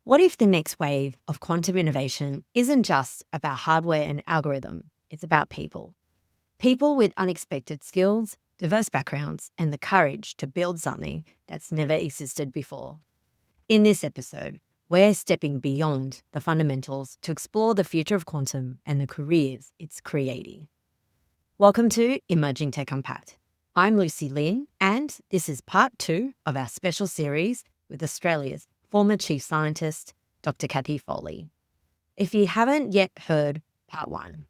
What if the next wave of quantum innovation isn't just about hardware and algorithm? It's about people. People with unexpected skills, diverse backgrounds, and the courage to build something that's never existed before. In this episode, we're stepping beyond the fundamentals to explore the future of quantum and the careers it's creating. Welcome to Emerging Tech Unpacked. I'm Lucy Lin, and this is part 2 of our special series with Australia's former Chief Scientist, Dr. Cathy Foley. If you haven't yet heard part 1,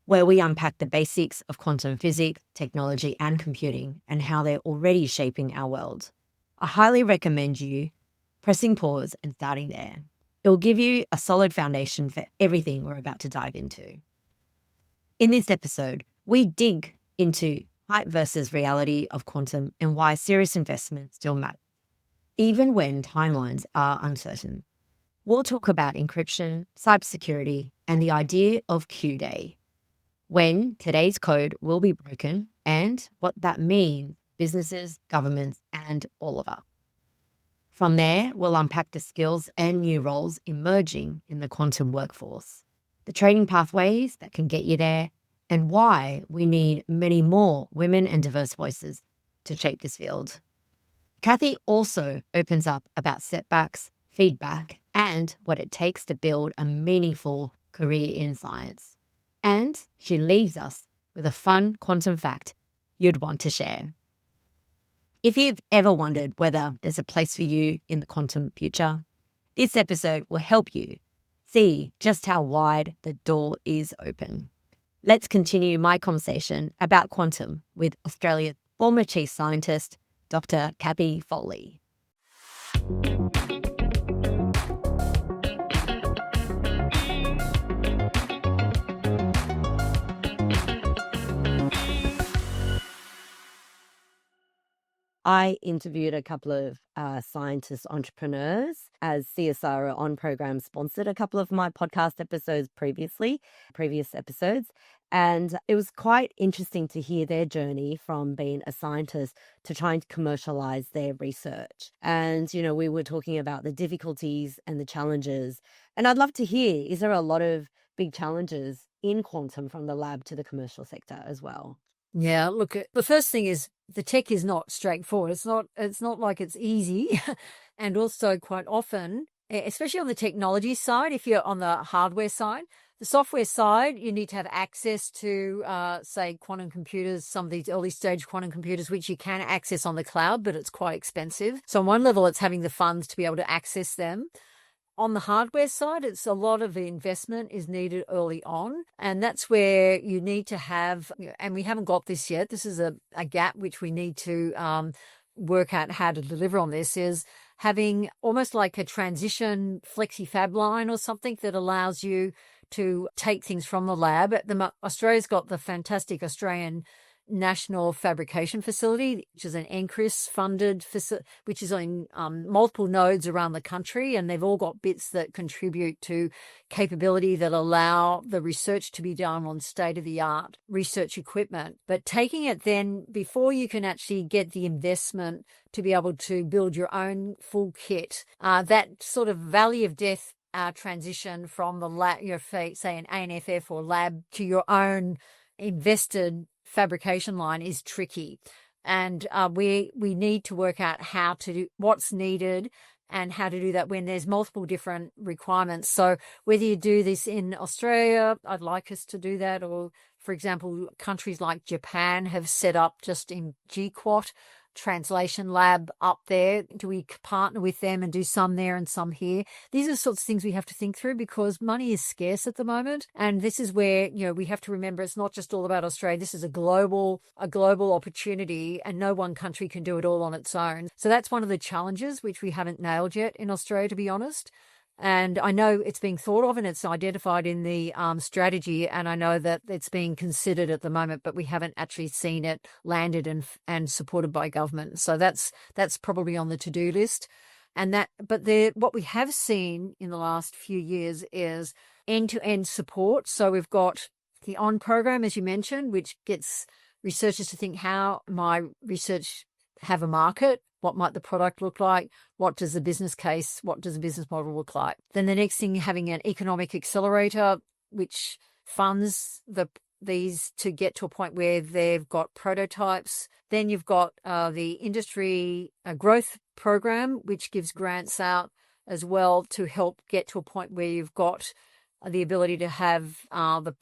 where we unpack the basics of quantum physics, technology, and computing and how they're already shaping our world, I highly recommend you pressing pause and starting there. It will give you a solid foundation for everything we're about to dive into. In this episode, we dig into hype versus reality of quantum and why serious investment still matters, even when timelines are uncertain. We'll talk about encryption, cybersecurity, and the idea of Q-Day, when today's code will be broken and what that means for businesses, governments, and all of us. From there, we'll unpack the skills and new roles emerging in the quantum workforce, the training pathways that can get you there, and why we need many more women and diverse voices to shape this field. Cathy also opens up about setbacks, feedback, and what it takes to build a meaningful career in science. And she leaves us with a fun quantum fact you'd want to share. If you've ever wondered whether there's a place for you in the quantum future, this episode will help you see just how wide the door is open. Let's continue my conversation about quantum with Australia's former Chief Scientist, Dr. Cathy Foley. I interviewed a couple of scientist entrepreneurs as CSR on program sponsored a couple of my podcast episodes previous episodes. And it was quite interesting to hear their journey from being a scientist to trying to commercialize their research. And, we were talking about the difficulties and the challenges. And I'd love to hear, is there a lot of big challenges in quantum from the lab to the commercial sector as well? Yeah, look, the first thing is the tech is not straightforward. It's not like it's easy. And also quite often, especially on the technology side, if you're on the hardware side, the software side, you need to have access to, say, quantum computers, some of these early stage quantum computers, which you can access on the cloud, but it's quite expensive. So on one level, it's having the funds to be able to access them. On the hardware side, it's a lot of the investment is needed early on. And that's where you need to have, and we haven't got this yet, this is a gap which we need to work out how to deliver on this, is having almost like a transition flexi fab line or something that allows you to take things from the lab. Australia's got the fantastic Australian National Fabrication Facility, which is an NCRIS funded facility, which is on multiple nodes around the country, and they've all got bits that contribute to capability that allow the research to be done on state-of-the-art research equipment. But taking it then, before you can actually get the investment to be able to build your own full kit, that sort of valley of death transition from the lab, say an ANFF or lab to your own invested fabrication line is tricky, and we need to work out how to do what's needed and how to do that when there's multiple different requirements. So whether you do this in Australia, I'd like us to do that, or for example, countries like Japan have set up just in GQuat translation lab up there. Do we partner with them and do some there and some here? These are the sorts of things we have to think through, because money is scarce at the moment. And this is where, we have to remember it's not just all about Australia. This is a global opportunity, and no one country can do it all on its own. So that's one of the challenges which we haven't nailed yet in Australia, to be honest. And I know it's being thought of and it's identified in the strategy, and I know that it's being considered at the moment, but we haven't actually seen it landed and supported by government. So that's probably on the to-do list. What we have seen in the last few years is end-to-end support. So we've got the ON program, as you mentioned, which gets researchers to think, how my research have a market? What might the product look like? What does the business case, what does the business model look like? Then the next thing, having an economic accelerator, which funds these to get to a point where they've got prototypes. Then you've got the industry growth program, which gives grants out as well to help get to a point where you've got the ability to have the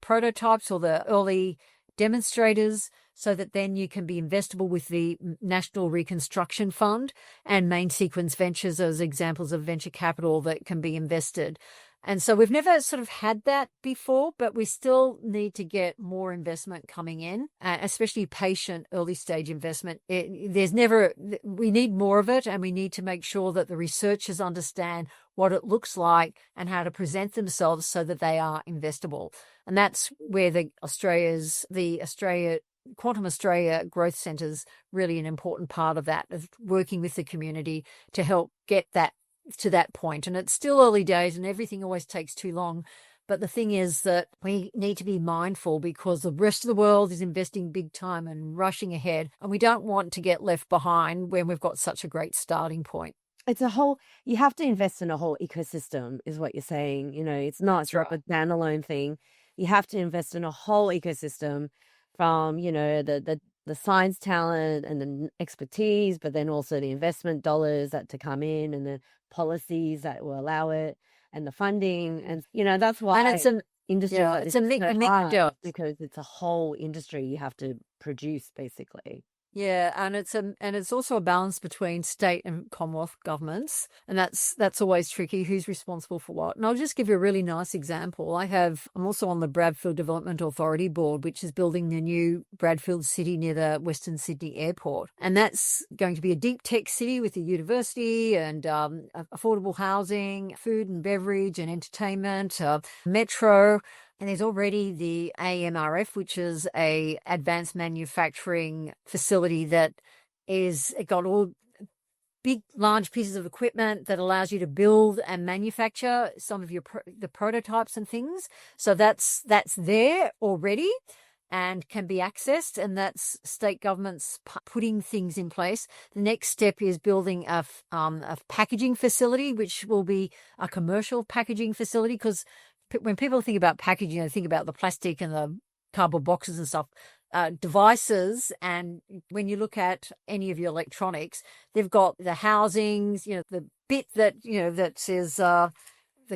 prototypes or the early demonstrators, so that then you can be investable with the National Reconstruction Fund and Main Sequence Ventures as examples of venture capital that can be invested. And so we've never sort of had that before, but we still need to get more investment coming in, especially patient early stage investment. We need more of it, and we need to make sure that the researchers understand what it looks like and how to present themselves so that they are investable. And that's where the Quantum Australia Growth Centre's really an important part of that, of working with the community to help get that to that point. And it's still early days and everything always takes too long. But the thing is that we need to be mindful, because the rest of the world is investing big time and rushing ahead. And we don't want to get left behind when we've got such a great starting point. You have to invest in a whole ecosystem is what you're saying. It's not a standalone thing. You have to invest in a whole ecosystem from, the science talent and the expertise, but then also the investment dollars that to come in, and the policies that will allow it, and the funding. And, that's why and it's an industry like this is so hard, because it's a whole industry you have to produce, basically. Yeah, and it's also a balance between state and Commonwealth governments, and that's always tricky. Who's responsible for what? And I'll just give you a really nice example. I'm also on the Bradfield Development Authority board, which is building the new Bradfield city near the Western Sydney Airport, and that's going to be a deep tech city with a university and affordable housing, food and beverage and entertainment, metro. And there's already the AMRF, which is a advanced manufacturing facility that got all big, large pieces of equipment that allows you to build and manufacture some of the prototypes and things. So that's there already and can be accessed, and that's state governments putting things in place. The next step is building a packaging facility, which will be a commercial packaging facility, because when people think about packaging, they think about the plastic and the cardboard boxes and stuff, devices. And when you look at any of your electronics, they've got the housings, the bit that, that says the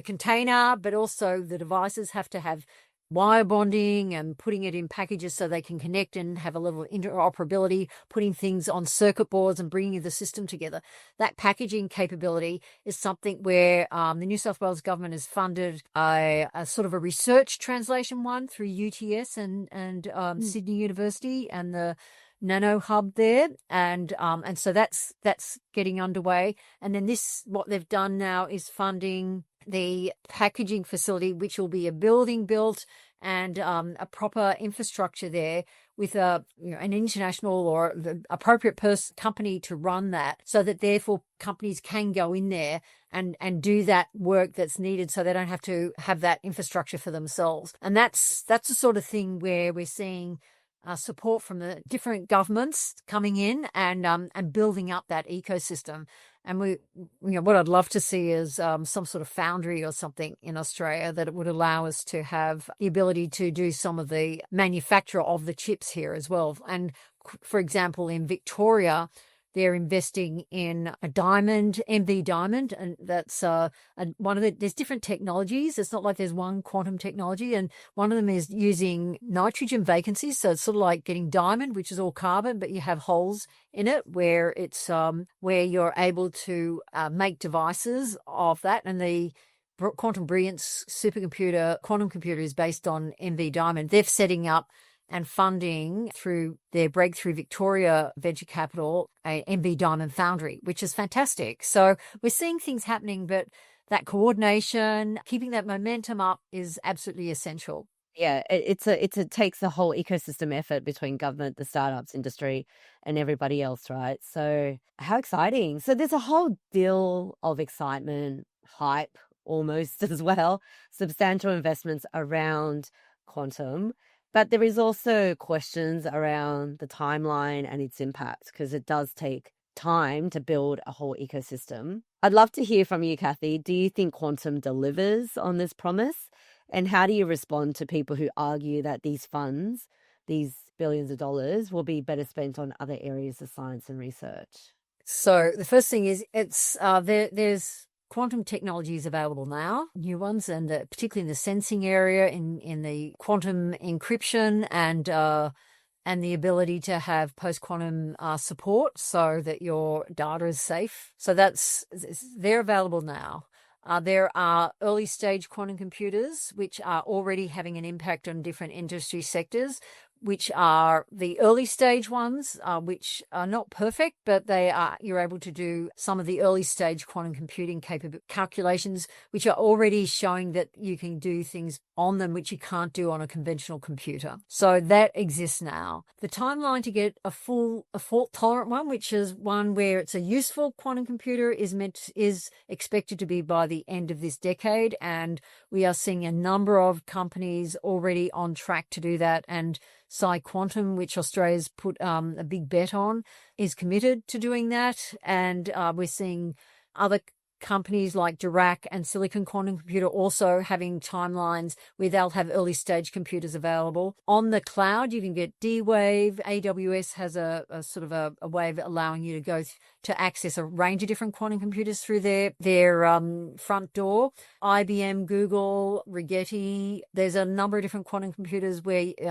container, but also the devices have to have wire bonding and putting it in packages so they can connect and have a level of interoperability, putting things on circuit boards and bringing the system together. That packaging capability is something where the New South Wales government has funded a sort of a research translation one through UTS and Sydney University and the Nano Hub there, and so that's getting underway. And then what they've done now is funding the packaging facility, which will be a building built and a proper infrastructure there with an international or the appropriate company to run that, so that therefore companies can go in there and do that work that's needed, so they don't have to have that infrastructure for themselves. And that's the sort of thing where we're seeing support from the different governments coming in and building up that ecosystem. And what I'd love to see is some sort of foundry or something in Australia that it would allow us to have the ability to do some of the manufacture of the chips here as well. And for example, in Victoria, they're investing in a diamond, MV diamond, and that's there's different technologies. It's not like there's one quantum technology, and one of them is using nitrogen vacancies. So it's sort of like getting diamond, which is all carbon, but you have holes in it where it's where you're able to make devices of that. And the Quantum Brilliance supercomputer, quantum computer, is based on MV diamond. They're setting up and funding through their Breakthrough Victoria venture capital, a MV Diamond Foundry, which is fantastic. So we're seeing things happening, but that coordination, keeping that momentum up is absolutely essential. Yeah, it takes a whole ecosystem effort between government, the startups industry, and everybody else, right? So how exciting. So there's a whole deal of excitement, hype almost as well, substantial investments around quantum. But there is also questions around the timeline and its impact, because it does take time to build a whole ecosystem. I'd love to hear from you, Cathy. Do you think quantum delivers on this promise? And how do you respond to people who argue that these funds, these billions of dollars, will be better spent on other areas of science and research? So the first thing is there's quantum technologies available now, new ones, and particularly in the sensing area, in the quantum encryption and the ability to have post-quantum support so that your data is safe. So they're available now. There are early stage quantum computers which are already having an impact on different industry sectors, which are the early stage ones, which are not perfect, but you're able to do some of the early stage quantum computing calculations, which are already showing that you can do things on them which you can't do on a conventional computer. So that exists now. The timeline to get a fault tolerant one, which is one where it's a useful quantum computer, is expected to be by the end of this decade, and we are seeing a number of companies already on track to do that. And Quantum, which Australia's put a big bet on, is committed to doing that. And we're seeing other companies like Dirac and Silicon Quantum Computer also having timelines where they'll have early stage computers available. On the cloud, you can get D-Wave. AWS has a sort of a way of allowing you to go to access a range of different quantum computers through their front door. IBM, Google, Rigetti, there's a number of different quantum computers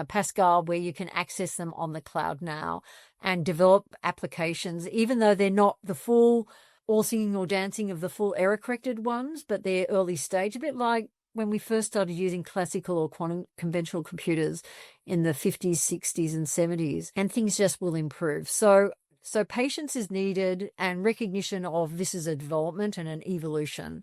Pascal, where you can access them on the cloud now and develop applications, even though they're not the full all singing or dancing of the full error-corrected ones, but they're early stage, a bit like when we first started using classical or quantum conventional computers in the 50s, 60s, and 70s, and things just will improve. So patience is needed and recognition of this is a development and an evolution.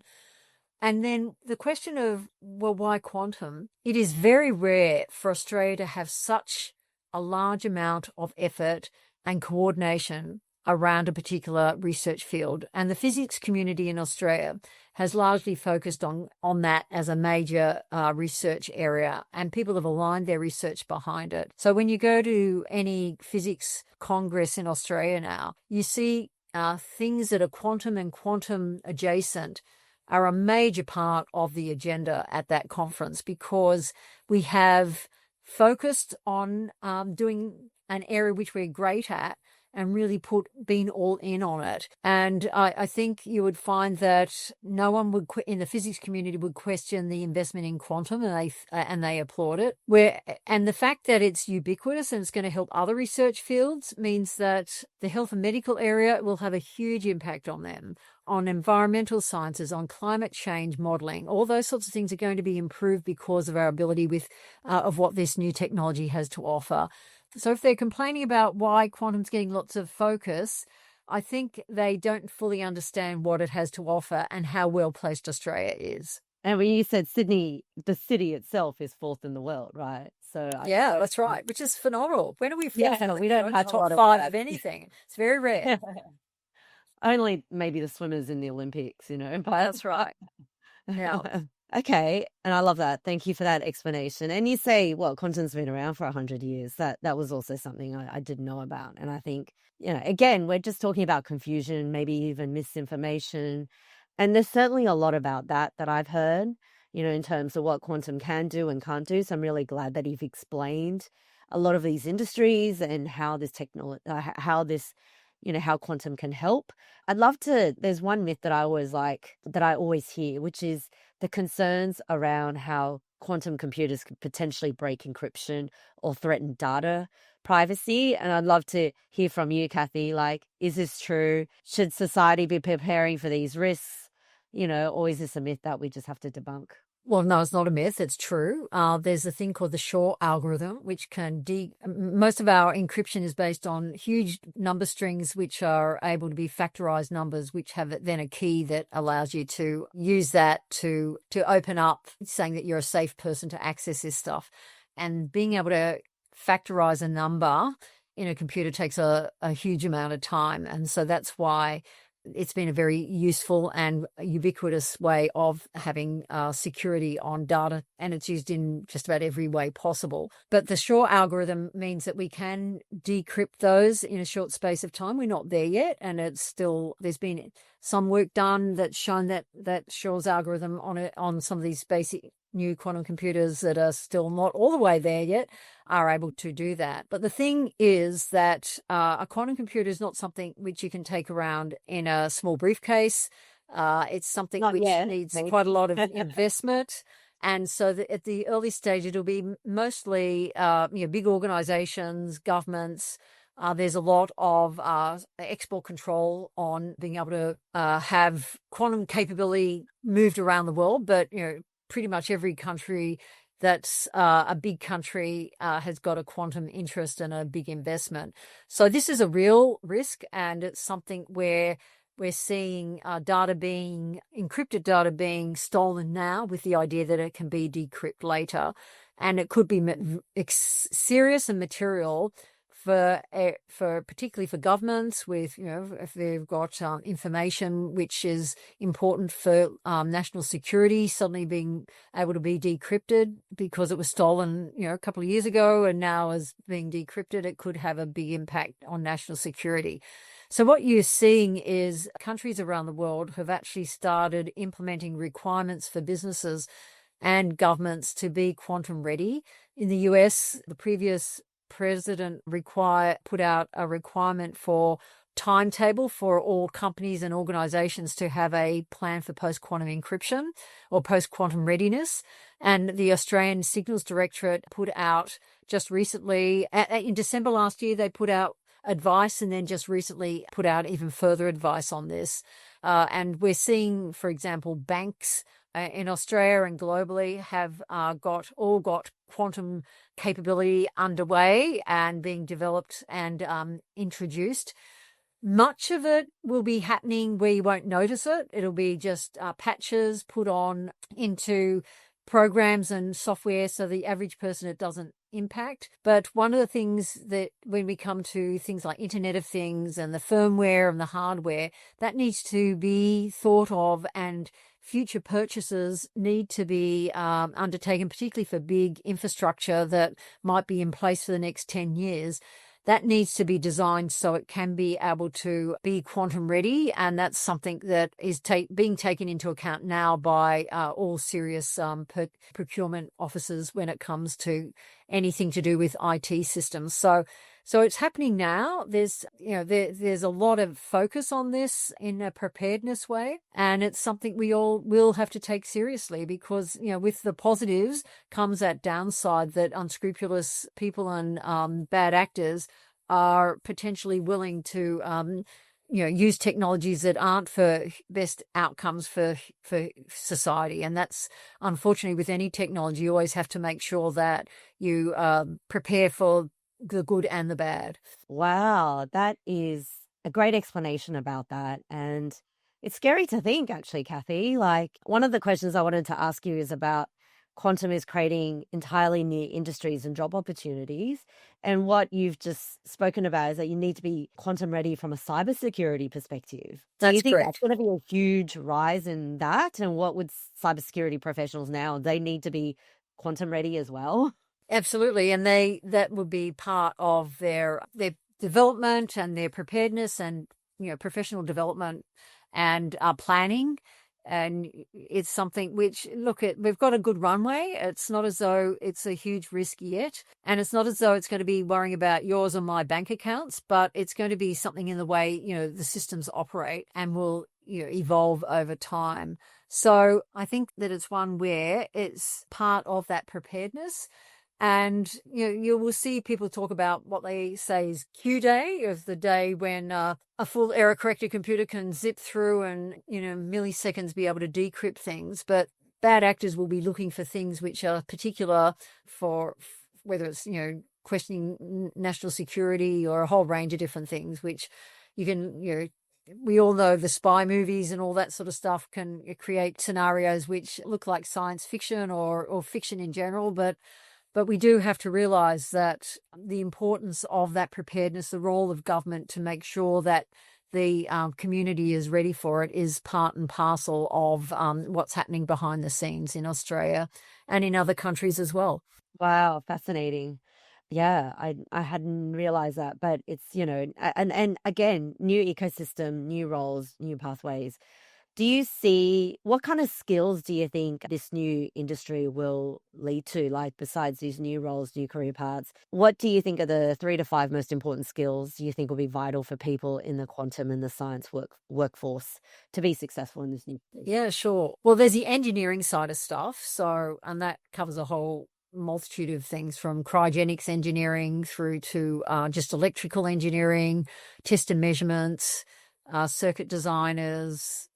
And then the question of, well, why quantum? It is very rare for Australia to have such a large amount of effort and coordination around a particular research field. And the physics community in Australia has largely focused on that as a major research area, and people have aligned their research behind it. So when you go to any physics congress in Australia now, you see things that are quantum and quantum adjacent are a major part of the agenda at that conference, because we have focused on doing an area which we're great at and really been all in on it. And I think you would find that no one in the physics community would question the investment in quantum, and they applaud it. And the fact that it's ubiquitous and it's going to help other research fields means that the health and medical area will have a huge impact on them, on environmental sciences, on climate change modeling. All those sorts of things are going to be improved because of our ability of what this new technology has to offer. So if they're complaining about why quantum's getting lots of focus, I think they don't fully understand what it has to offer and how well placed Australia is. And when you said Sydney, the city itself is fourth in the world, right? So yeah, that's right, which is phenomenal. When are we? Yeah, we don't have top five of anything. It's very rare. Only maybe the swimmers in the Olympics, but that's right. Yeah. Okay, and I love that. Thank you for that explanation. And you say, well, quantum's been around for 100 years. That was also something I didn't know about. And I think, again, we're just talking about confusion, maybe even misinformation. And there's certainly a lot about that I've heard, in terms of what quantum can do and can't do. So I'm really glad that you've explained a lot of these industries and how this technology, how quantum can help. There's one myth that I always hear, which is the concerns around how quantum computers could potentially break encryption or threaten data privacy. And I'd love to hear from you, Cathy, is this true? Should society be preparing for these risks? Or is this a myth that we just have to debunk? Well, no, it's not a myth. It's true. There's a thing called the Shor algorithm, which most of our encryption is based on huge number strings, which are able to be factorized numbers, which have then a key that allows you to use that to open up, saying that you're a safe person to access this stuff. And being able to factorize a number in a computer takes a huge amount of time. And so that's why it's been a very useful and ubiquitous way of having security on data, and it's used in just about every way possible. But the Shor algorithm means that we can decrypt those in a short space of time. We're not there yet, and there's been some work done that's shown that Shor's algorithm on some of these basic new quantum computers that are still not all the way there yet are able to do that. But the thing is that a quantum computer is not something which you can take around in a small briefcase. It's something which needs quite a lot of investment. And so at the early stage, it'll be mostly big organizations, governments. There's a lot of export control on being able to have quantum capability moved around the world, but pretty much every country that's a big country has got a quantum interest and a big investment. So this is a real risk, and it's something where we're seeing encrypted data being stolen now with the idea that it can be decrypted later. And it could be serious and material for particularly for governments with, if they've got information which is important for national security suddenly being able to be decrypted because it was stolen, a couple of years ago and now is being decrypted, it could have a big impact on national security. So what you're seeing is countries around the world have actually started implementing requirements for businesses and governments to be quantum ready. In the US, the previous president put out a requirement for timetable for all companies and organizations to have a plan for post-quantum encryption or post-quantum readiness. And the Australian Signals Directorate put out just recently, in December last year, they put out advice and then just recently put out even further advice on this. And we're seeing, for example, banks in Australia and globally have got quantum capability underway and being developed and introduced. Much of it will be happening where you won't notice it. It'll be just patches put on into programs and software so the average person it doesn't impact. But one of the things that when we come to things like Internet of Things and the firmware and the hardware, that needs to be thought of, and future purchases need to be undertaken, particularly for big infrastructure that might be in place for the next 10 years. That needs to be designed so it can be able to be quantum ready, and that's something that is being taken into account now by all serious procurement officers when it comes to anything to do with IT systems. So it's happening now. There's a lot of focus on this in a preparedness way, and it's something we all will have to take seriously because with the positives comes that downside that unscrupulous people and bad actors are potentially willing to use technologies that aren't for best outcomes for society. And that's unfortunately with any technology, you always have to make sure that you prepare for the good and the bad. Wow, that is a great explanation about that. And it's scary to think, actually, Cathy. Like, one of the questions I wanted to ask you is about quantum is creating entirely new industries and job opportunities. And what you've just spoken about is that you need to be quantum ready from a cybersecurity perspective. Do you think that's going to be a huge rise in that? And what would cybersecurity professionals now, they need to be quantum ready as well? Absolutely. And that would be part of their development and their preparedness and, professional development and planning. And it's something which, we've got a good runway. It's not as though it's a huge risk yet. And it's not as though it's going to be worrying about yours or my bank accounts, but it's going to be something in the way, the systems operate and will, evolve over time. So I think that it's one where it's part of that preparedness. And you will see people talk about what they say is Q day, of the day when a full error corrected computer can zip through and milliseconds be able to decrypt things. But bad actors will be looking for things which are particular for whether it's questioning national security or a whole range of different things, which you can we all know the spy movies and all that sort of stuff can create scenarios which look like science fiction or fiction in general, but we do have to realise that the importance of that preparedness, the role of government to make sure that the community is ready for it is part and parcel of what's happening behind the scenes in Australia and in other countries as well. Wow, fascinating. Yeah, I hadn't realized that, but it's, and again, new ecosystem, new roles, new pathways. Do you see what kind of skills do you think this new industry will lead to, like besides these new roles, new career paths? What do you think are the 3 to 5 most important skills you think will be vital for people in the quantum and the science workforce to be successful in this new space? Yeah, sure. Well, there's the engineering side of stuff. And that covers a whole multitude of things from cryogenics engineering through to just electrical engineering, test and measurements, circuit designers,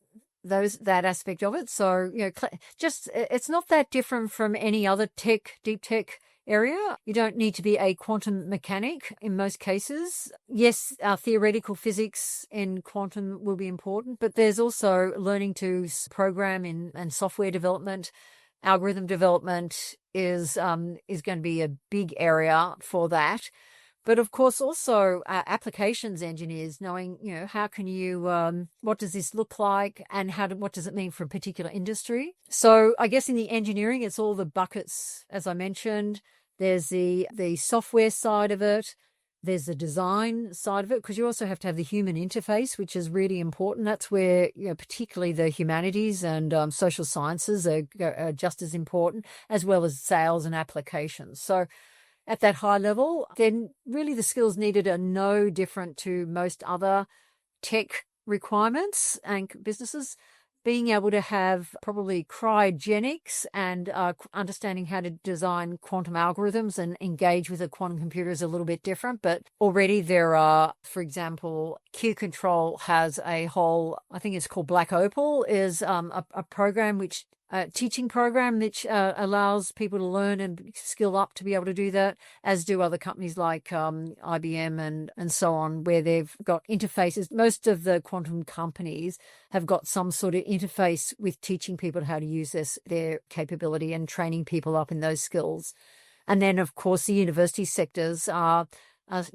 that aspect of it. So, it's not that different from any other deep tech area. You don't need to be a quantum mechanic in most cases. Yes, theoretical physics in quantum will be important, but there's also learning to program and software development. Algorithm development is going to be a big area for that. But of course, also applications engineers knowing, how can you, what does this look like and what does it mean for a particular industry? So I guess in the engineering, it's all the buckets, as I mentioned. There's the software side of it. There's the design side of it, because you also have to have the human interface, which is really important. That's where, particularly the humanities and social sciences are just as important, as well as sales and applications. So at that high level, then really the skills needed are no different to most other tech requirements and businesses. Being able to have probably cryogenics and understanding how to design quantum algorithms and engage with a quantum computer is a little bit different. But already there are, for example, Q Control has a whole, I think it's called Black Opal, is a program which teaching program which allows people to learn and skill up to be able to do that, as do other companies like IBM and so on, where they've got interfaces. Most of the quantum companies have got some sort of interface with teaching people how to use their capability and training people up in those skills. And then, of course, the university sectors are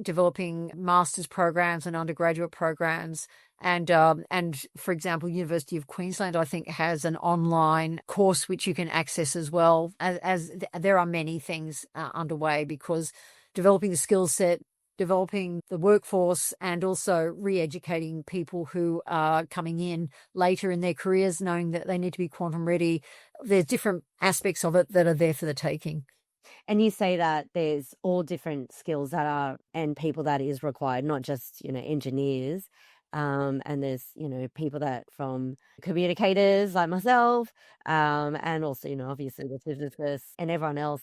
developing master's programs and undergraduate programs. And for example, University of Queensland, I think, has an online course which you can access as well. As there are many things underway, because developing the skill set, developing the workforce, and also re-educating people who are coming in later in their careers, knowing that they need to be quantum ready. There's different aspects of it that are there for the taking. And you say that there's all different skills and people that is required, not just, engineers. And there's, people that from communicators like myself, and also, obviously the physicists and everyone else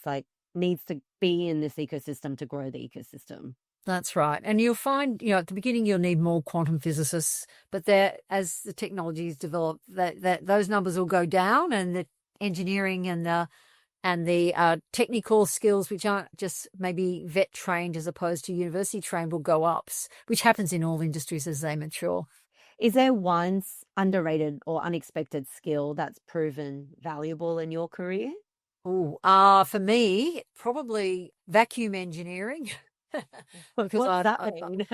needs to be in this ecosystem to grow the ecosystem. That's right. And you'll find, at the beginning, you'll need more quantum physicists, but as the technologies develop, that those numbers will go down, and the engineering and the technical skills, which aren't just maybe vet trained as opposed to university trained, will go up, which happens in all industries as they mature. Is there one underrated or unexpected skill that's proven valuable in your career? For me, probably vacuum engineering. What's that mean?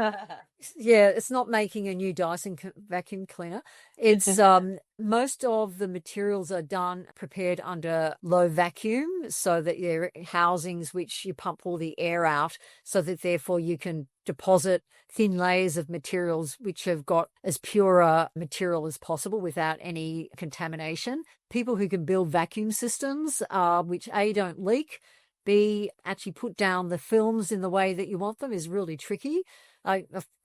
Yeah, it's not making a new Dyson vacuum cleaner. It's most of the materials are prepared under low vacuum, so that they're housings which you pump all the air out, so that therefore you can deposit thin layers of materials which have got as pure a material as possible without any contamination. People who can build vacuum systems which A, don't leak, B, actually put down the films in the way that you want them is really tricky.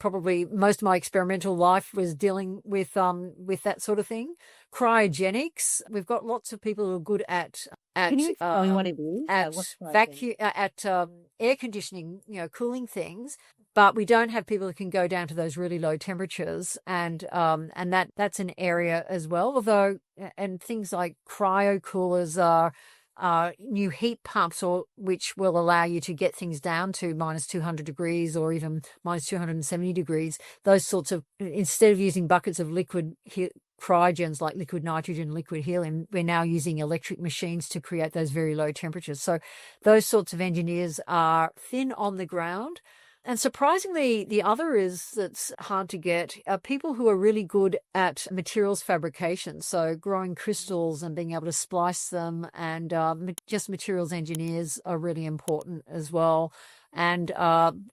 Probably most of my experimental life was dealing with that sort of thing. Cryogenics, we've got lots of people who are good at Can you explain what it is? At vacuum, at air conditioning, cooling things. But we don't have people who can go down to those really low temperatures, and that's an area as well. Although, and things like cryo coolers are new heat pumps, which will allow you to get things down to minus 200 degrees or even minus 270 degrees. Those sorts of, instead of using buckets of liquid cryogens like liquid nitrogen, liquid helium, we're now using electric machines to create those very low temperatures. So those sorts of engineers are thin on the ground. And surprisingly, the other is that's hard to get are people who are really good at materials fabrication. So growing crystals and being able to splice them, and just materials engineers are really important as well. And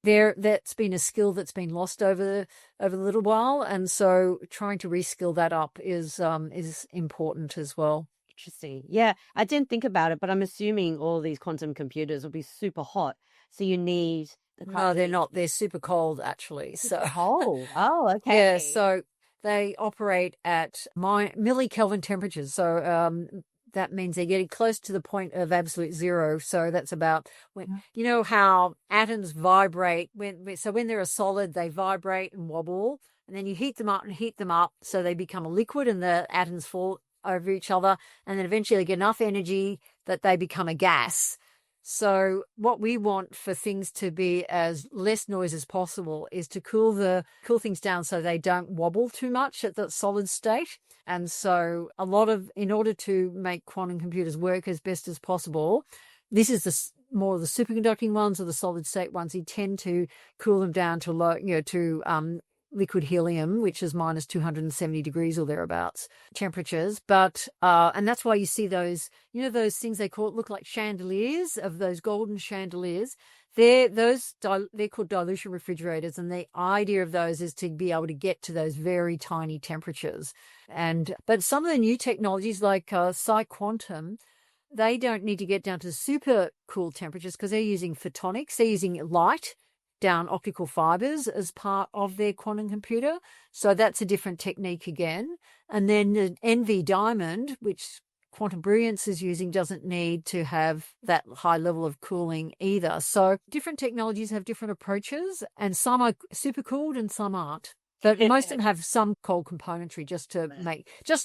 that's been a skill that's been lost over a little while. And so trying to reskill that up is important as well. Interesting. Yeah, I didn't think about it, but I'm assuming all these quantum computers will be super hot. So you need No, they're not. They're super cold, actually. So cold. Oh, okay. yeah, so they operate at millikelvin temperatures. So that means they're getting close to the point of absolute zero. So that's about when you know how atoms vibrate when they're a solid, they vibrate and wobble, and then you heat them up, so they become a liquid, and the atoms fall over each other, and then eventually they get enough energy that they become a gas. So what we want for things to be as less noise as possible is to cool things down so they don't wobble too much at the solid state. And so in order to make quantum computers work as best as possible, this is more of the superconducting ones or the solid state ones. You tend to cool them down to low, to liquid helium, which is minus 270 degrees or thereabouts temperatures. But and that's why you see those, those things look like chandeliers, of those golden chandeliers. They're called dilution refrigerators, and the idea of those is to be able to get to those very tiny temperatures. But some of the new technologies like quantum, they don't need to get down to super cool temperatures because they're using photonics. They're using light down optical fibers as part of their quantum computer. So that's a different technique again. And then the NV diamond, which quantum brilliance is using, doesn't need to have that high level of cooling either. So different technologies have different approaches, and some are super cooled and some aren't. But most of them have some cold componentry just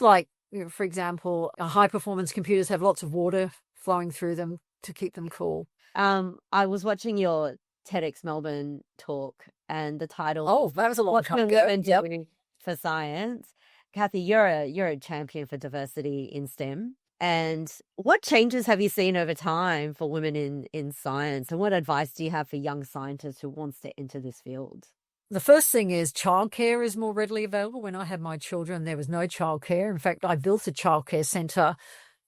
like, for example, high performance computers have lots of water flowing through them to keep them cool. I was watching your TEDx Melbourne talk, and the title. Oh, that was a long time ago. Doing for science. Cathy, you're a champion for diversity in STEM. And what changes have you seen over time for women in science? And what advice do you have for young scientists who wants to enter this field? The first thing is childcare is more readily available. When I had my children, there was no childcare. In fact, I built a childcare centre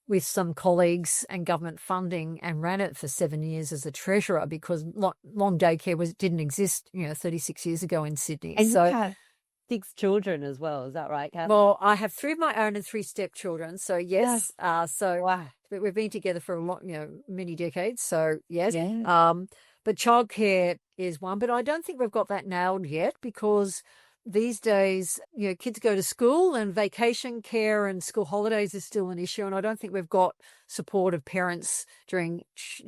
with some colleagues and government funding and ran it for 7 years as a treasurer because long daycare didn't exist, 36 years ago in Sydney. And so you had 6 children as well. Is that right, Cathy? Well, I have 3 of my own and 3 stepchildren. So yes. Wow. We've been together for a lot, many decades. So yes. Yeah. But childcare is one, but I don't think we've got that nailed yet because these days, kids go to school and vacation care and school holidays is still an issue. And I don't think we've got support of parents during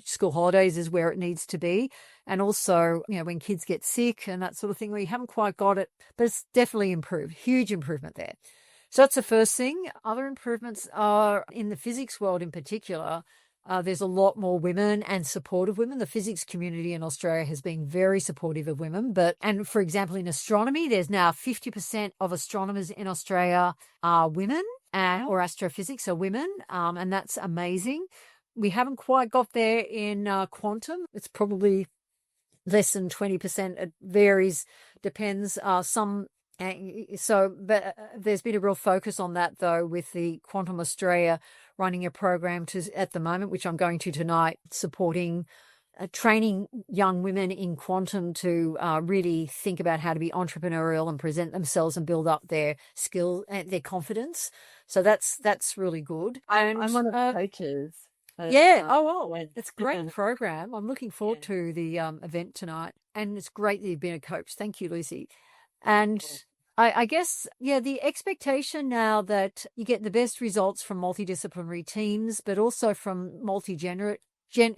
school holidays is where it needs to be. And also, when kids get sick and that sort of thing, we haven't quite got it, but it's definitely improved, huge improvement there. So that's the first thing. Other improvements are in the physics world in particular. There's a lot more women and support of women. The physics community in Australia has been very supportive of women. And for example, in astronomy, there's now 50% of astronomers in Australia are women or astrophysics are women. And that's amazing. We haven't quite got there in quantum. It's probably less than 20%. It varies, depends. But there's been a real focus on that, though, with the Quantum Australia running a program at the moment, which I'm going to tonight, supporting training young women in quantum to really think about how to be entrepreneurial and present themselves and build up their skill and their confidence. So that's really good. I'm one of the coaches. Yeah. It's a great program. I'm looking forward to the event tonight, and it's great that you've been a coach. Thank you, Lucy. And I guess, the expectation now that you get the best results from multidisciplinary teams, but also from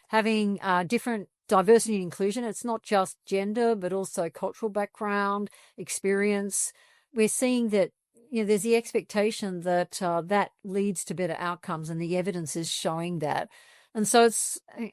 having different diversity and inclusion. It's not just gender, but also cultural background, experience. We're seeing that, there's the expectation that that leads to better outcomes, and the evidence is showing that. And so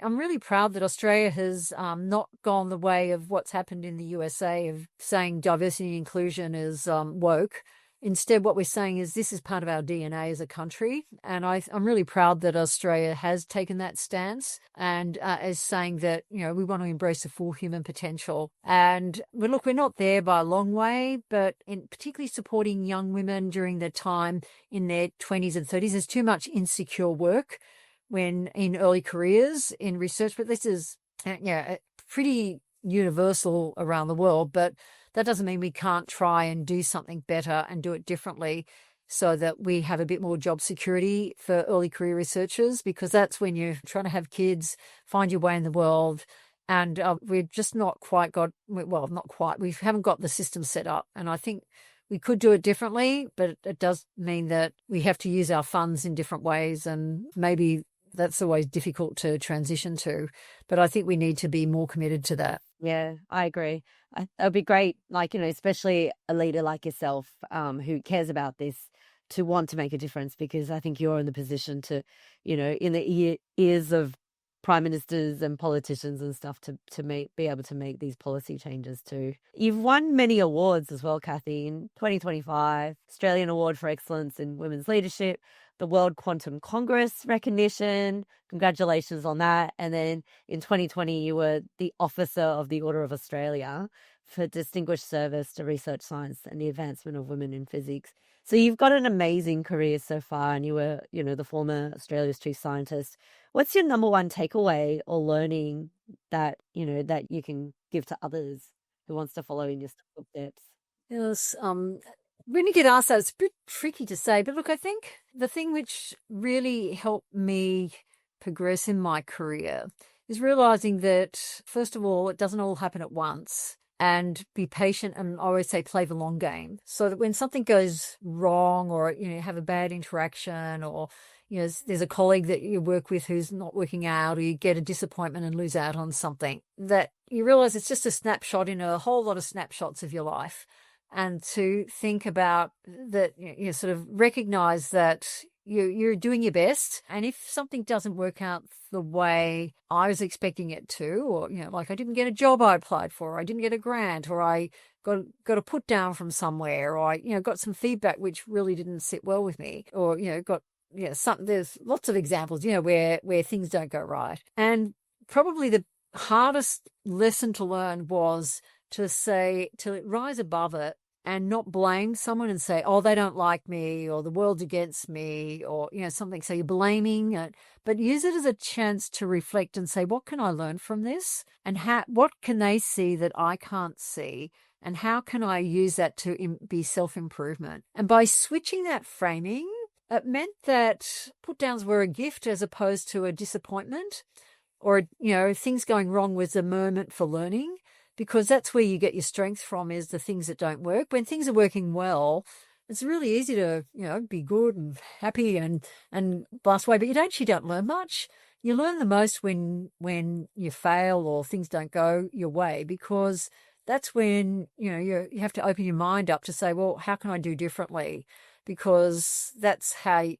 I'm really proud that Australia has not gone the way of what's happened in the USA of saying diversity and inclusion is woke. Instead, what we're saying is this is part of our DNA as a country. And I'm really proud that Australia has taken that stance and is saying that, we want to embrace the full human potential. And look, we're not there by a long way, but in particularly supporting young women during the time in their 20s and 30s, there's too much insecure work when in early careers in research, but this is pretty universal around the world, but that doesn't mean we can't try and do something better and do it differently so that we have a bit more job security for early career researchers, because that's when you're trying to have kids, find your way in the world. And we've just not quite got, well, not quite, we haven't got the system set up. And I think we could do it differently, but it does mean that we have to use our funds in different ways. And maybe that's always difficult to transition to, but I think we need to be more committed to that. Yeah, I agree. It would be great, especially a leader like yourself who cares about this, to want to make a difference, because I think you're in the position to, in the ears of prime ministers and politicians and stuff to be able to make these policy changes too. You've won many awards as well, Cathy. In 2025, Australian Award for Excellence in Women's Leadership, the World Quantum Congress recognition. Congratulations on that. And then in 2020, you were the Officer of the Order of Australia for distinguished service to research science and the advancement of women in physics. So you've got an amazing career so far, and you were, the former Australia's chief scientist. What's your number one takeaway or learning that, that you can give to others who wants to follow in your footsteps? Yes, when you get asked that, it's a bit tricky to say. But look, I think the thing which really helped me progress in my career is realizing that, first of all, it doesn't all happen at once. And be patient, and I always say play the long game, so that when something goes wrong, or you have a bad interaction, or there's a colleague that you work with who's not working out, or you get a disappointment and lose out on something, that you realize it's just a snapshot in a whole lot of snapshots of your life. And to think about that, sort of recognize that you're doing your best. And if something doesn't work out the way I was expecting it to, or, like I didn't get a job I applied for, or I didn't get a grant, or I got a put down from somewhere, or I, got some feedback which really didn't sit well with me, or, there's lots of examples, where things don't go right. And probably the hardest lesson to learn was to rise above it and not blame someone and say, oh, they don't like me, or the world's against me, or, something. So you're blaming it, but use it as a chance to reflect and say, what can I learn from this? And what can they see that I can't see? And how can I use that to be self-improvement? And by switching that framing, it meant that put-downs were a gift as opposed to a disappointment, or, things going wrong was a moment for learning. Because that's where you get your strength from, is the things that don't work. When things are working well, it's really easy to, be good and happy and blast away, but you actually don't learn much. You learn the most when you fail or things don't go your way, because that's when, you have to open your mind up to say, well, how can I do differently? Because that's how you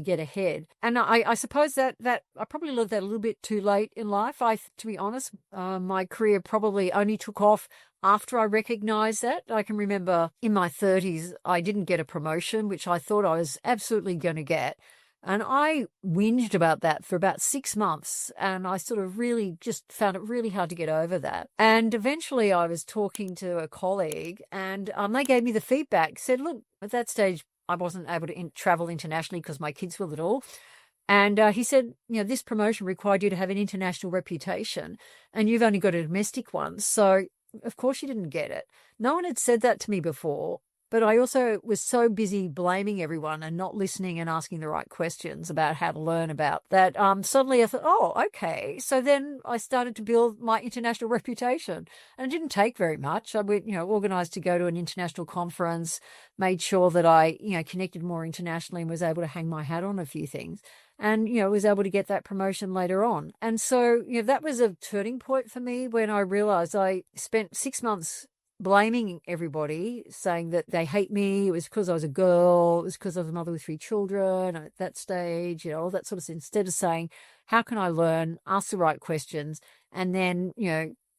get ahead. And I suppose that I probably learned that a little bit too late in life. To be honest, my career probably only took off after I recognized that. I can remember in my 30s, I didn't get a promotion, which I thought I was absolutely going to get. And I whinged about that for about 6 months, and I sort of really just found it really hard to get over that. And eventually I was talking to a colleague, and they gave me the feedback, said, look, at that stage I wasn't able to travel internationally because my kids were little. And he said, this promotion required you to have an international reputation, and you've only got a domestic one. So of course you didn't get it. No one had said that to me before. But I also was so busy blaming everyone and not listening and asking the right questions about how to learn about that. Suddenly I thought, oh, okay. So then I started to build my international reputation, and it didn't take very much. I went, organised to go to an international conference, made sure that I, connected more internationally and was able to hang my hat on a few things. And, was able to get that promotion later on. And so, that was a turning point for me when I realised I spent 6 months blaming everybody, saying that they hate me. It was because I was a girl. It was because I was a mother with 3 children at that stage, all that sort of thing. Instead of saying, how can I learn, ask the right questions, and then,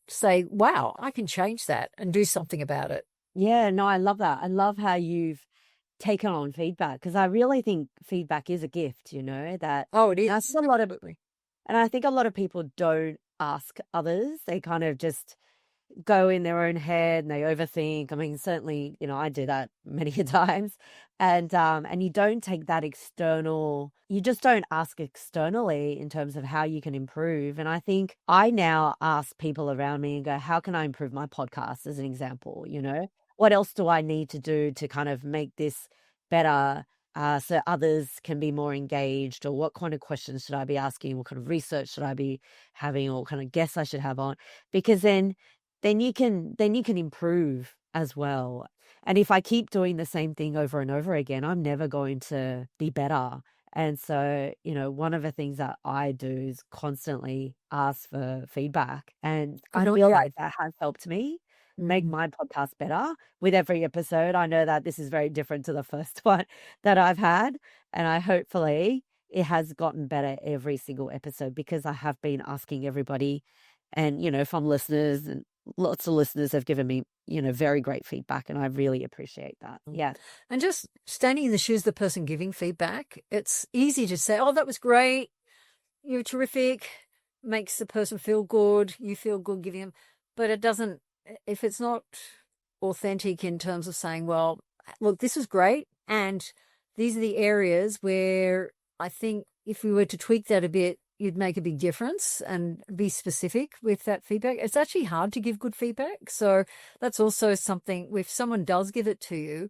say, wow, I can change that and do something about it. Yeah, no, I love that. I love how you've taken on feedback, because I really think feedback is a gift, that Oh, it is. that's a lot of, and I think a lot of people don't ask others. They kind of just go in their own head and they overthink. I mean, certainly, I do that many a times. And you don't take that you just don't ask externally in terms of how you can improve. And I think I now ask people around me and go, how can I improve my podcast, as an example? What else do I need to do to kind of make this better? So others can be more engaged, or what kind of questions should I be asking? What kind of research should I be having, or what kind of guests I should have on? Because then you can improve as well. And if I keep doing the same thing over and over again, I'm never going to be better. And so, one of the things that I do is constantly ask for feedback. And I feel like that has helped me make my podcast better with every episode. I know that this is very different to the first one that I've had. And hopefully it has gotten better every single episode, because I have been asking everybody, and, from listeners, and lots of listeners have given me, very great feedback, and I really appreciate that. Yeah. And just standing in the shoes of the person giving feedback, it's easy to say, oh, that was great, you're terrific, makes the person feel good, you feel good giving them, but it doesn't, if it's not authentic in terms of saying, well, look, this is great, and these are the areas where I think if we were to tweak that a bit, you'd make a big difference, and be specific with that feedback. It's actually hard to give good feedback. So that's also something, if someone does give it to you,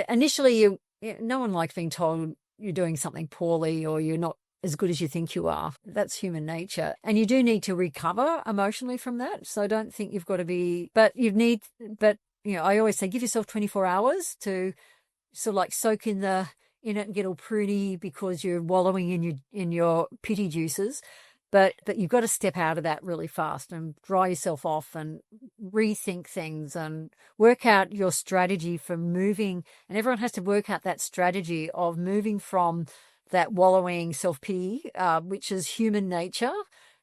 initially no one likes being told you're doing something poorly or you're not as good as you think you are. That's human nature. And you do need to recover emotionally from that. So I don't think you've got to be, but I always say, give yourself 24 hours to sort of like soak in it and get all pruny because you're wallowing in your pity juices. But you've got to step out of that really fast and dry yourself off and rethink things and work out your strategy for moving. And everyone has to work out that strategy of moving from that wallowing self-pity, which is human nature.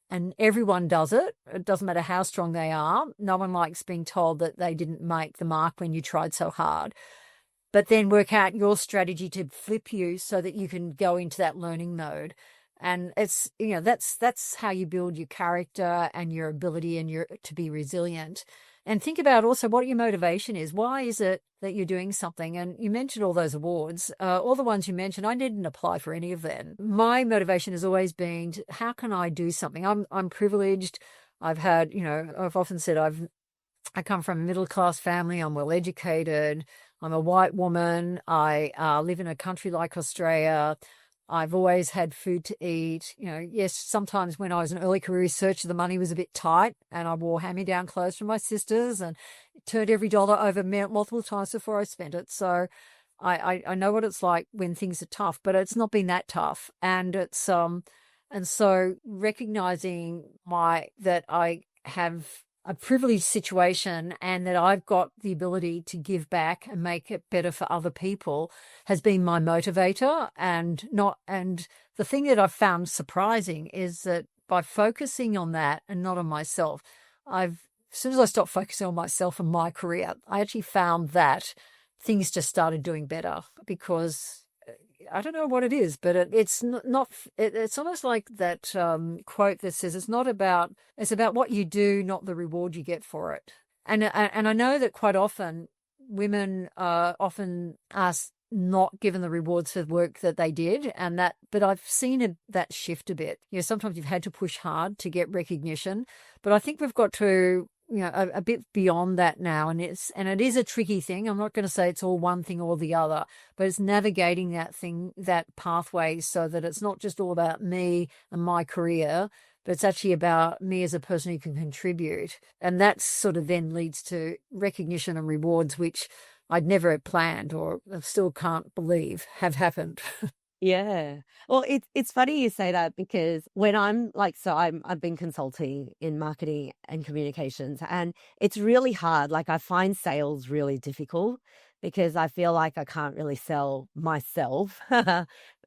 And everyone does it. It doesn't matter how strong they are. No one likes being told that they didn't make the mark when you tried so hard. But then work out your strategy to flip you so that you can go into that learning mode. And it's, that's how you build your character and your ability and to be resilient. And think about also what your motivation is. Why is it that you're doing something? And you mentioned all those awards, all the ones you mentioned. I didn't apply for any of them. My motivation has always been, how can I do something? I'm privileged. I've had, I've often said I come from a middle-class family. I'm well-educated. I'm a white woman. I live in a country like Australia. I've always had food to eat. Yes, sometimes when I was an early career researcher, the money was a bit tight and I wore hand-me-down clothes from my sisters and turned every dollar over multiple times before I spent it. So I know what it's like when things are tough, but it's not been that tough. And it's and so recognizing that I have a privileged situation and that I've got the ability to give back and make it better for other people has been my motivator. And the thing that I've found surprising is that by focusing on that and not on myself, as soon as I stopped focusing on myself and my career, I actually found that things just started doing better, because I don't know what it is, but it's almost like that quote that says it's about what you do, not the reward you get for it. And I know that quite often women often are not given the rewards for the work that they did, but I've seen that shift a bit. Sometimes you've had to push hard to get recognition, but I think we've got to a bit beyond that now. And it is a tricky thing. I'm not going to say it's all one thing or the other, but it's navigating that pathway so that it's not just all about me and my career, but it's actually about me as a person who can contribute. And that sort of then leads to recognition and rewards, which I'd never planned or still can't believe have happened. Yeah. Well, it's funny you say that, because when I've been consulting in marketing and communications, and it's really hard. Like, I find sales really difficult because I feel like I can't really sell myself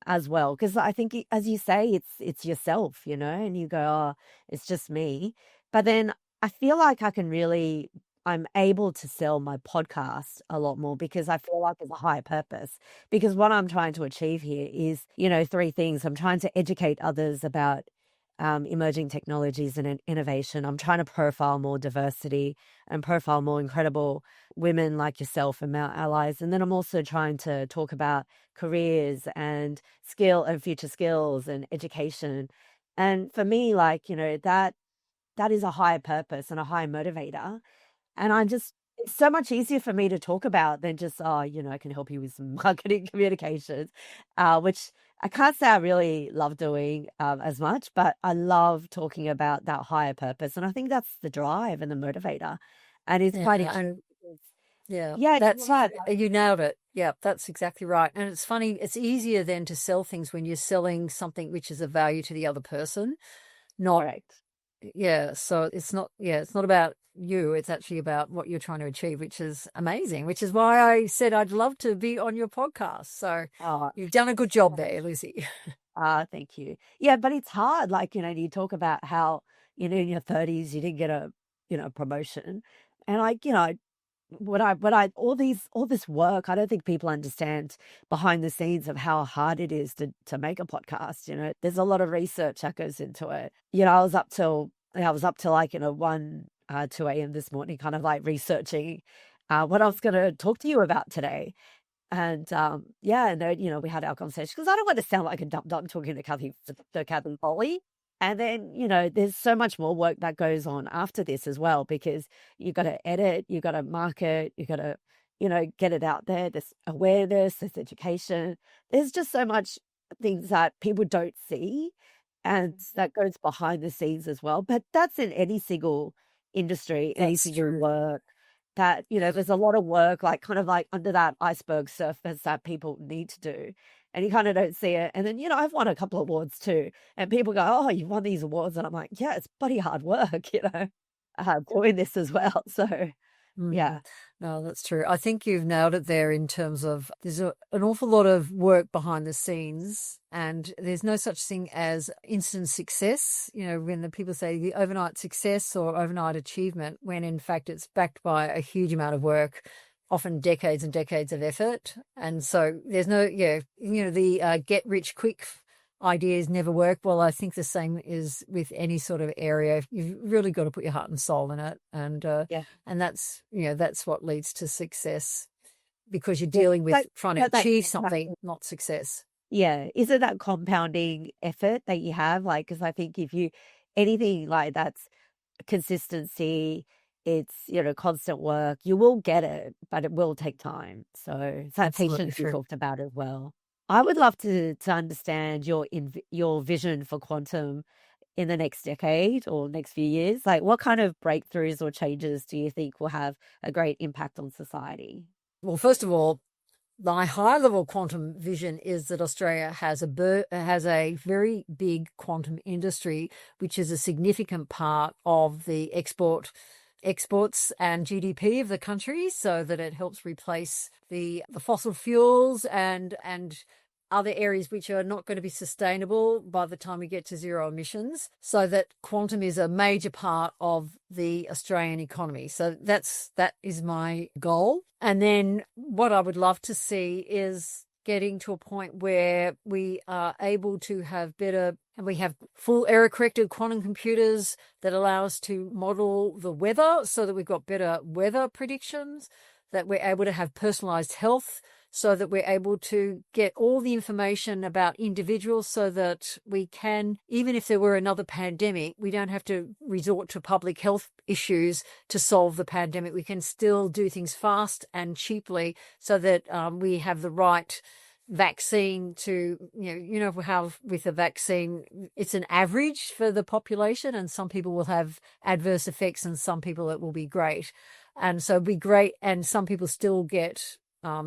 as well. Because I think, as you say, it's yourself, and you go, oh, it's just me. But then I feel like I can really I'm able to sell my podcast a lot more because I feel like there's a higher purpose. Because what I'm trying to achieve here is, three things. I'm trying to educate others about emerging technologies and innovation. I'm trying to profile more diversity and profile more incredible women like yourself and male allies. And then I'm also trying to talk about careers and skill and future skills and education. And for me, that is a higher purpose and a higher motivator. And it's so much easier for me to talk about than just, I can help you with some marketing communications, which I can't say I really love doing as much, but I love talking about that higher purpose. And I think that's the drive and the motivator. And it's quite interesting. Yeah, that's right. you nailed it. Yeah, that's exactly right. And it's funny, it's easier then to sell things when you're selling something which is of value to the other person, not Correct. so it's not about you, it's actually about what you're trying to achieve, which is amazing, which is why I said I'd love to be on your podcast. So Oh, you've done a good job there, Lucy. thank you. Yeah, but it's hard. You talk about how, in your 30s, you didn't get a, promotion. And all this work, I don't think people understand behind the scenes of how hard it is to make a podcast. There's a lot of research that goes into it. I was up till 1, 2 a.m. this morning, kind of like researching what I was going to talk to you about today. And and then, we had our conversation because I don't want to sound like a dumb dumb talking to Cathy Foley. And then, there's so much more work that goes on after this as well, because you got to edit, you got to market, you got to, get it out there. There's awareness, there's education. There's just so much things that people don't see, and that goes behind the scenes as well. But that's in any single industry, any That's single true. work that, there's a lot of work, like kind of like under that iceberg surface that people need to do. And you kind of don't see it. And then, I've won a couple of awards too. And people go, oh, you've won these awards. And I'm like, yeah, it's bloody hard work, doing this as well. So, yeah. No, that's true. I think you've nailed it there in terms of there's an awful lot of work behind the scenes, and there's no such thing as instant success. When the people say the overnight success or overnight achievement, when in fact it's backed by a huge amount of work, often decades and decades of effort. And so there's no, the get rich quick ideas never work. Well, I think the same is with any sort of area. You've really got to put your heart and soul in it. And and that's, that's what leads to success, because you're dealing with trying to achieve something, not success. Yeah. Is it that compounding effort that you have? Because I think if anything like that's consistency, it's, constant work, you will get it, but it will take time. So it's that patience you talked about as well. I would love to understand your vision for quantum in the next decade or next few years. Like, what kind of breakthroughs or changes do you think will have a great impact on society? Well, first of all, my high-level quantum vision is that Australia has a very big quantum industry, which is a significant part of the exports and GDP of the country, so that it helps replace the fossil fuels and other areas which are not going to be sustainable by the time we get to zero emissions, so that quantum is a major part of the Australian economy. So that is my goal. And then what I would love to see is getting to a point where we are able to have better, and we have full error-corrected quantum computers that allow us to model the weather so that we've got better weather predictions, that we're able to have personalized health, so that we're able to get all the information about individuals, so that we can, even if there were another pandemic, we don't have to resort to public health issues to solve the pandemic. We can still do things fast and cheaply, so that we have the right vaccine to, how with a vaccine, it's an average for the population, and some people will have adverse effects and some people it will be great. And so it'd be great. And some people still get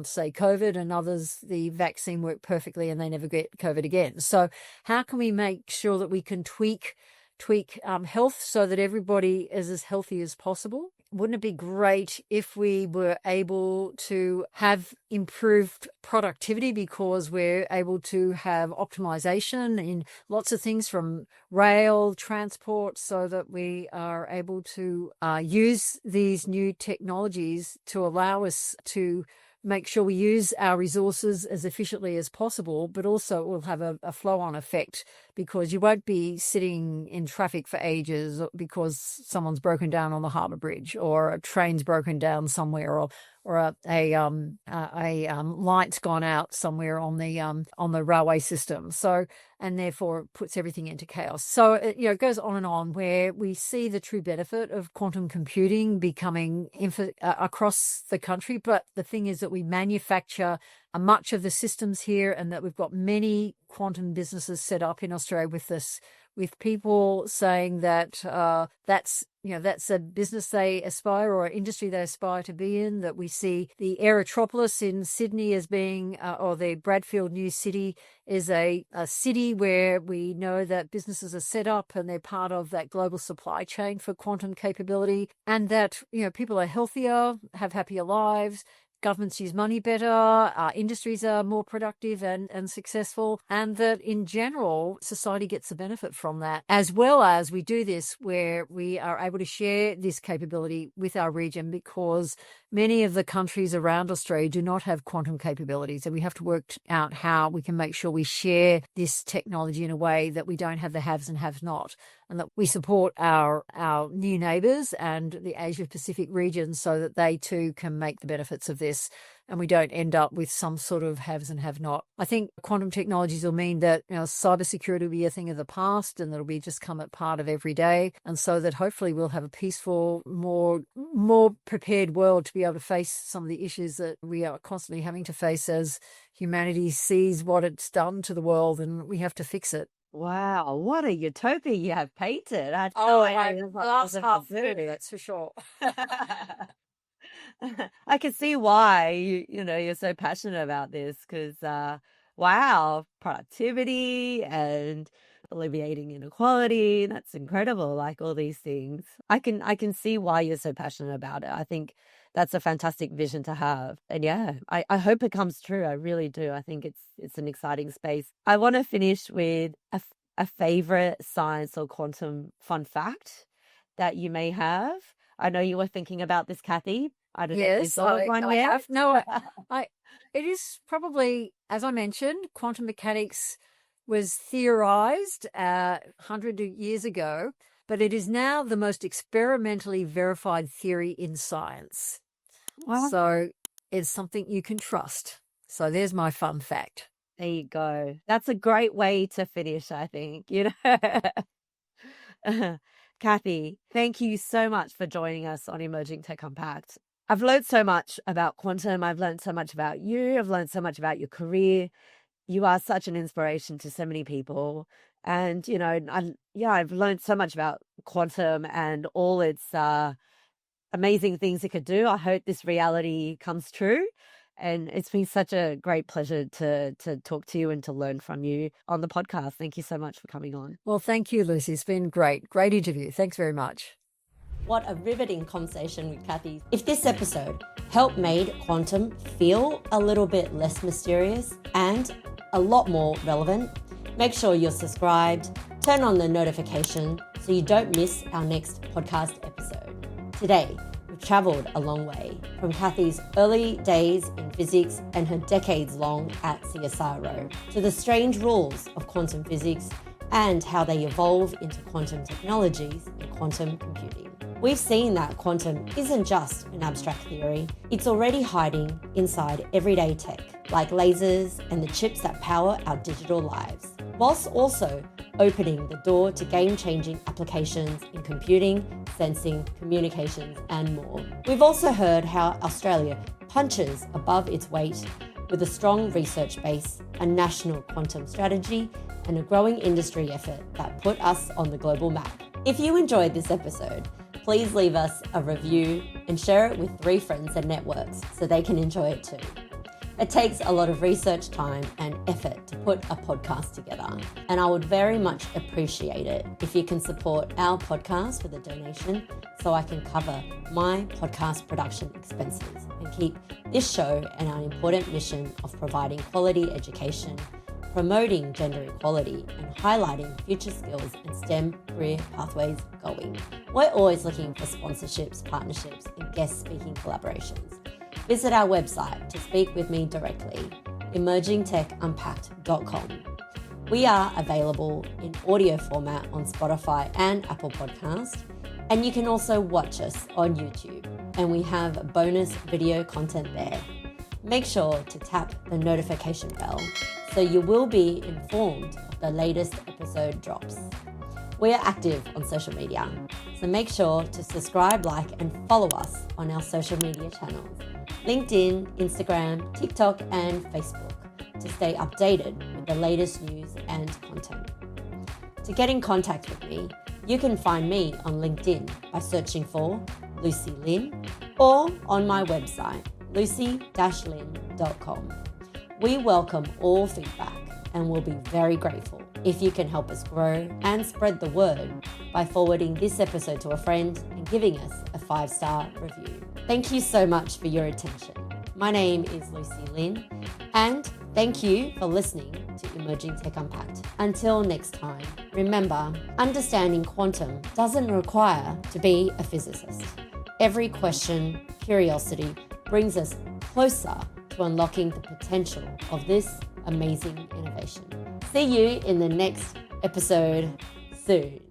say COVID, and others, the vaccine worked perfectly and they never get COVID again. So how can we make sure that we can tweak tweak health so that everybody is as healthy as possible. Wouldn't it be great if we were able to have improved productivity because we're able to have optimization in lots of things from rail, transport, so that we are able to use these new technologies to allow us to make sure we use our resources as efficiently as possible, but also it will have a flow-on effect because you won't be sitting in traffic for ages because someone's broken down on the harbour bridge or a train's broken down somewhere or a light's gone out somewhere on the railway system. So, and therefore it puts everything into chaos. So it goes on and on, where we see the true benefit of quantum computing becoming across the country. But the thing is that we manufacture much of the systems here, and that we've got many quantum businesses set up in Australia with this, with people saying that that's a business they aspire, or an industry they aspire to be in. That we see the Aerotropolis in Sydney as being, or the Bradfield New City is a city where we know that businesses are set up and they're part of that global supply chain for quantum capability, and that people are healthier, have happier lives. Governments use money better, industries are more productive and successful, and that in general, society gets the benefit from that, as well as we do this where we are able to share this capability with our region, because many of the countries around Australia do not have quantum capabilities, and we have to work out how we can make sure we share this technology in a way that we don't have the haves and have not, and that we support our new neighbours and the Asia Pacific region so that they too can make the benefits of this, and we don't end up with some sort of haves and have not. I think quantum technologies will mean that cybersecurity will be a thing of the past, and that'll be just come a part of every day, and so that hopefully we'll have a peaceful, more prepared world to be able to face some of the issues that we are constantly having to face as humanity sees what it's done to the world, and we have to fix it. Wow, what a utopia you have painted. I That's half food, that's for sure. I can see why you're so passionate about this, because wow, productivity and alleviating inequality, that's incredible. Like all these things, I can see why you're so passionate about it. I think that's a fantastic vision to have, and yeah, I hope it comes true. I really do. I think it's an exciting space. I want to finish with a favorite science or quantum fun fact that you may have. I know you were thinking about this, Cathy. I don't know if you thought of one yet. Have. No, it is probably, as I mentioned, quantum mechanics was theorized 100 years ago, but it is now the most experimentally verified theory in science. Well, So it's something you can trust. So there's my fun fact. there you go. That's a great way to finish, I think. Cathy, thank you so much for joining us on Emerging Tech Unpacked. I've learned so much about quantum. I've learned so much about you. I've learned so much about your career. You are such an inspiration to so many people. And, I've learned so much about quantum and all its amazing things it could do. I hope this reality comes true. And it's been such a great pleasure to talk to you and to learn from you on the podcast. Thank you so much for coming on. Well, thank you, Lucy. It's been great. Great interview. Thanks very much. What a riveting conversation with Cathy. If this episode helped made quantum feel a little bit less mysterious and a lot more relevant, make sure you're subscribed, turn on the notification so you don't miss our next podcast episode. Today, we've travelled a long way, from Cathy's early days in physics and her decades long at CSIRO to the strange rules of quantum physics and how they evolve into quantum technologies and quantum computing. We've seen that quantum isn't just an abstract theory, it's already hiding inside everyday tech, like lasers and the chips that power our digital lives, whilst also opening the door to game-changing applications in computing, sensing, communications, and more. We've also heard how Australia punches above its weight with a strong research base, a national quantum strategy, and a growing industry effort that put us on the global map. If you enjoyed this episode, please leave us a review and share it with 3 friends and networks so they can enjoy it too. It takes a lot of research time and effort to put a podcast together, and I would very much appreciate it if you can support our podcast with a donation so I can cover my podcast production expenses and keep this show and our important mission of providing quality education, promoting gender equality, and highlighting future skills and STEM career pathways going. We're always looking for sponsorships, partnerships, and guest speaking collaborations. Visit our website to speak with me directly, emergingtechunpacked.com. We are available in audio format on Spotify and Apple Podcast, and you can also watch us on YouTube, and we have bonus video content there. Make sure to tap the notification bell so you will be informed of the latest episode drops. We are active on social media, so make sure to subscribe, like, and follow us on our social media channels, LinkedIn, Instagram, TikTok, and Facebook, to stay updated with the latest news and content. To get in contact with me, you can find me on LinkedIn by searching for Lucy Lin or on my website, lucy-lin.com. We welcome all feedback and will be very grateful if you can help us grow and spread the word by forwarding this episode to a friend and giving us a 5-star review. Thank you so much for your attention. My name is Lucy Lin, and thank you for listening to Emerging Tech Unpacked. Until next time, remember, understanding quantum doesn't require to be a physicist. Every question, curiosity brings us closer to unlocking the potential of this amazing innovation. See you in the next episode soon.